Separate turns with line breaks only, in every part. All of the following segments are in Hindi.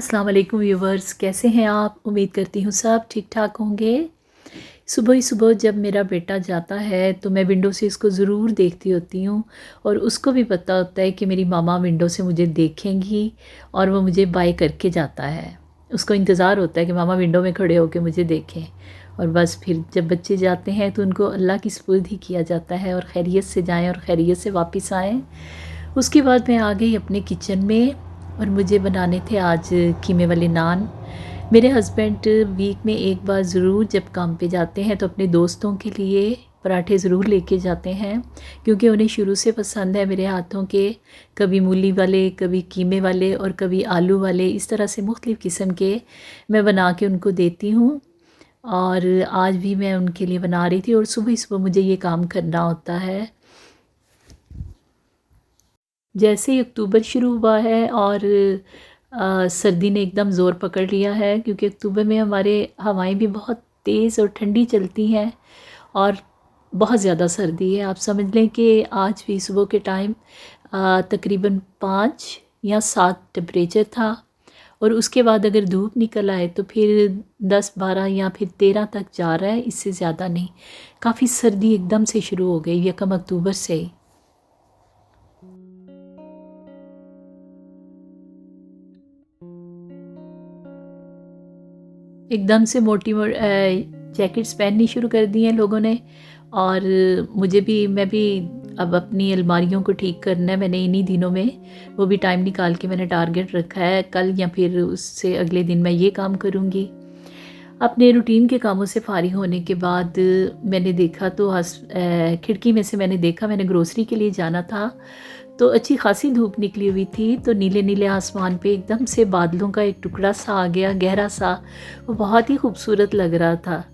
अस्सलाम वालेकुम व्यूवर्स, कैसे हैं आप? उम्मीद करती हूँ सब ठीक ठाक होंगे। सुबह ही सुबह जब मेरा बेटा जाता है तो मैं विंडो से इसको ज़रूर देखती होती हूँ और उसको भी पता होता है कि मेरी मामा विंडो से मुझे देखेंगी और वो मुझे बाय करके जाता है। उसको इंतज़ार होता है कि मामा विंडो में खड़े होकर मुझे देखें। और बस फिर जब बच्चे जाते हैं तो उनको अल्लाह की सुपुर्द ही किया जाता है और खैरियत से जाएँ और खैरियत से वापस आएँ। उसके बाद मैं आ गई अपने किचन में और मुझे बनाने थे आज कीमे वाले नान। मेरे हस्बैंड वीक में एक बार ज़रूर जब काम पे जाते हैं तो अपने दोस्तों के लिए पराठे ज़रूर लेके जाते हैं, क्योंकि उन्हें शुरू से पसंद है मेरे हाथों के। कभी मूली वाले, कभी कीमे वाले और कभी आलू वाले, इस तरह से मुख्तलिफ़ किस्म के मैं बना के उनको देती हूँ। और आज भी मैं उनके लिए बना रही थी और सुबह सुबह मुझे ये काम करना होता है। जैसे ही अक्टूबर शुरू हुआ है और सर्दी ने एकदम ज़ोर पकड़ लिया है, क्योंकि अक्टूबर में हमारे हवाएं भी बहुत तेज़ और ठंडी चलती हैं और बहुत ज़्यादा सर्दी है। आप समझ लें कि आज भी सुबह के टाइम तकरीबन 5 या 7 टेम्परेचर था और उसके बाद अगर धूप निकल आए तो फिर 10, 12 या फिर 13 तक जा रहा है, इससे ज़्यादा नहीं। काफ़ी सर्दी एकदम से शुरू हो गई 1 अक्टूबर से ही। एकदम से मोटी जैकेट्स पहननी शुरू कर दी हैं लोगों ने। और मैं भी अब अपनी अलमारियों को ठीक करना है। मैंने इन्हीं दिनों में वो भी टाइम निकाल के मैंने टारगेट रखा है, कल या फिर उससे अगले दिन मैं ये काम करूँगी। अपने रूटीन के कामों से फ़ारिग होने के बाद मैंने देखा तो खिड़की में से मैंने देखा, मैंने ग्रोसरी के लिए जाना था तो अच्छी खासी धूप निकली हुई थी, तो नीले नीले आसमान पे एकदम से बादलों का एक टुकड़ा सा आ गया, गहरा सा। वो बहुत ही खूबसूरत लग रहा था।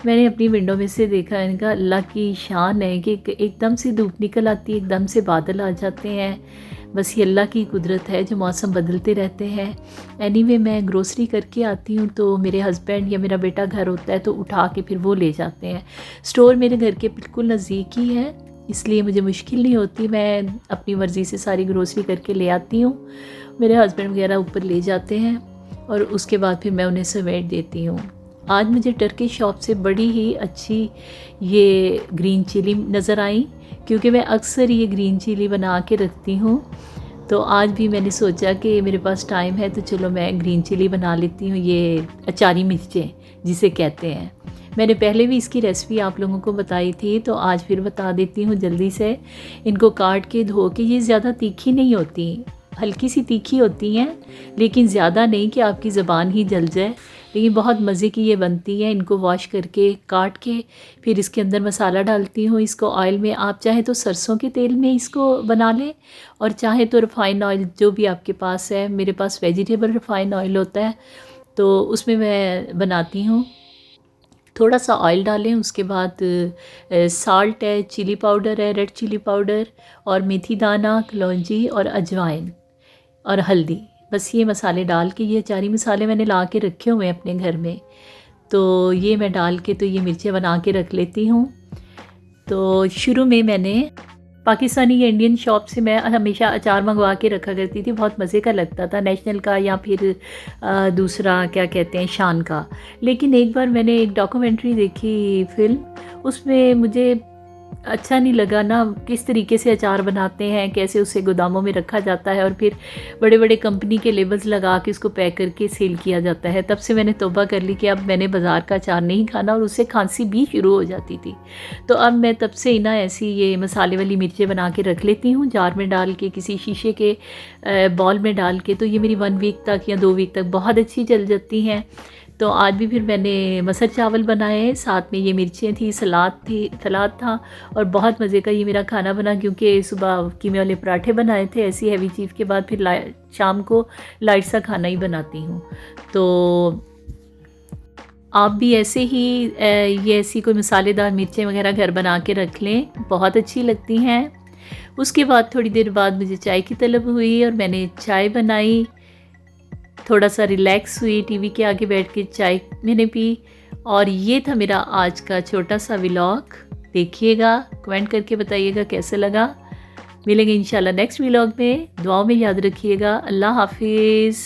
मैंने अपनी विंडो में से देखा, इनका अल्लाह की शान है कि एकदम से धूप निकल आती है, एकदम से बादल आ जाते हैं। बस ये अल्लाह की कुदरत है जो मौसम बदलते रहते हैं। एनीवे मैं ग्रोसरी करके आती हूँ तो मेरे हस्बैंड या मेरा बेटा घर होता है तो उठा के फिर वो ले जाते हैं। स्टोर मेरे घर के बिल्कुल नज़दीक ही है, इसलिए मुझे मुश्किल नहीं होती। मैं अपनी मर्ज़ी से सारी ग्रोसरी करके ले आती हूँ। मेरे हस्बैंड वगैरह ऊपर ले जाते हैं और उसके बाद फिर मैं उन्हें समेट देती हूँ। आज मुझे टर्की शॉप से बड़ी ही अच्छी ये ग्रीन चिली नज़र आई, क्योंकि मैं अक्सर ये ग्रीन चिली बना के रखती हूँ। तो आज भी मैंने सोचा कि मेरे पास टाइम है तो चलो मैं ग्रीन चिली बना लेती हूँ, ये अचारी मिर्चें जिसे कहते हैं। मैंने पहले भी इसकी रेसिपी आप लोगों को बताई थी, तो आज फिर बता देती हूँ जल्दी से। इनको काट के धो के, ये ज़्यादा तीखी नहीं होती, हल्की सी तीखी होती हैं, लेकिन ज़्यादा नहीं कि आपकी ज़बान ही जल जाए, लेकिन बहुत मज़े की ये बनती है। इनको वॉश करके काट के फिर इसके अंदर मसाला डालती हूँ। इसको ऑयल में, आप चाहे तो सरसों के तेल में इसको बना लें और चाहे तो रिफ़ाइंड ऑयल जो भी आपके पास है। मेरे पास वेजिटेबल रिफ़ाइंड ऑयल होता है तो उसमें मैं बनाती हूँ। थोड़ा सा ऑयल डालें, उसके बाद साल्ट है, चिली पाउडर है, रेड चिली पाउडर और मेथी दाना, कलौंजी और अजवाइन और हल्दी। बस ये मसाले डाल के, ये चारी मसाले मैंने ला के रखे हुए हैं अपने घर में, तो ये मैं डाल के तो ये मिर्चें बना के रख लेती हूँ। तो शुरू में मैंने पाकिस्तानी या इंडियन शॉप से मैं हमेशा अचार मंगवा के रखा करती थी, बहुत मज़े का लगता था, नेशनल का या फिर दूसरा क्या कहते हैं, शान का। लेकिन एक बार मैंने एक डॉक्यूमेंट्री देखी फ़िल्म, उसमें मुझे अच्छा नहीं लगा ना किस तरीके से अचार बनाते हैं, कैसे उसे गोदामों में रखा जाता है और फिर बड़े बड़े कंपनी के लेबल्स लगा के उसको पैक करके सेल किया जाता है। तब से मैंने तौबा कर ली कि अब मैंने बाज़ार का अचार नहीं खाना, और उससे खांसी भी शुरू हो जाती थी। तो अब मैं तब से ही ना ऐसी ये मसाले वाली मिर्चें बना के रख लेती हूँ, जार में डाल के, किसी शीशे के बॉल में डाल के, तो ये मेरी 1 वीक तक या 2 वीक तक बहुत अच्छी चल जाती हैं। तो आज भी फिर मैंने मसर चावल बनाए, साथ में ये मिर्चें थी, सलाद था और बहुत मज़े का ये मेरा खाना बना, क्योंकि सुबह कीमे वाले पराठे बनाए थे। ऐसी हैवी चीज़ के बाद फिर शाम को लाइट सा खाना ही बनाती हूँ। तो आप भी ऐसे ही ये ऐसी कोई मसालेदार मिर्चें वगैरह घर बना के रख लें, बहुत अच्छी लगती हैं। उसके बाद थोड़ी देर बाद मुझे चाय की तलब हुई और मैंने चाय बनाई, थोड़ा सा रिलैक्स हुई, टीवी के आगे बैठ के चाय मैंने पी। और ये था मेरा आज का छोटा सा व्लॉग। देखिएगा, कमेंट करके बताइएगा कैसे लगा। मिलेंगे इंशाल्लाह नेक्स्ट व्लॉग में। दुआओं में याद रखिएगा। अल्लाह हाफिज़।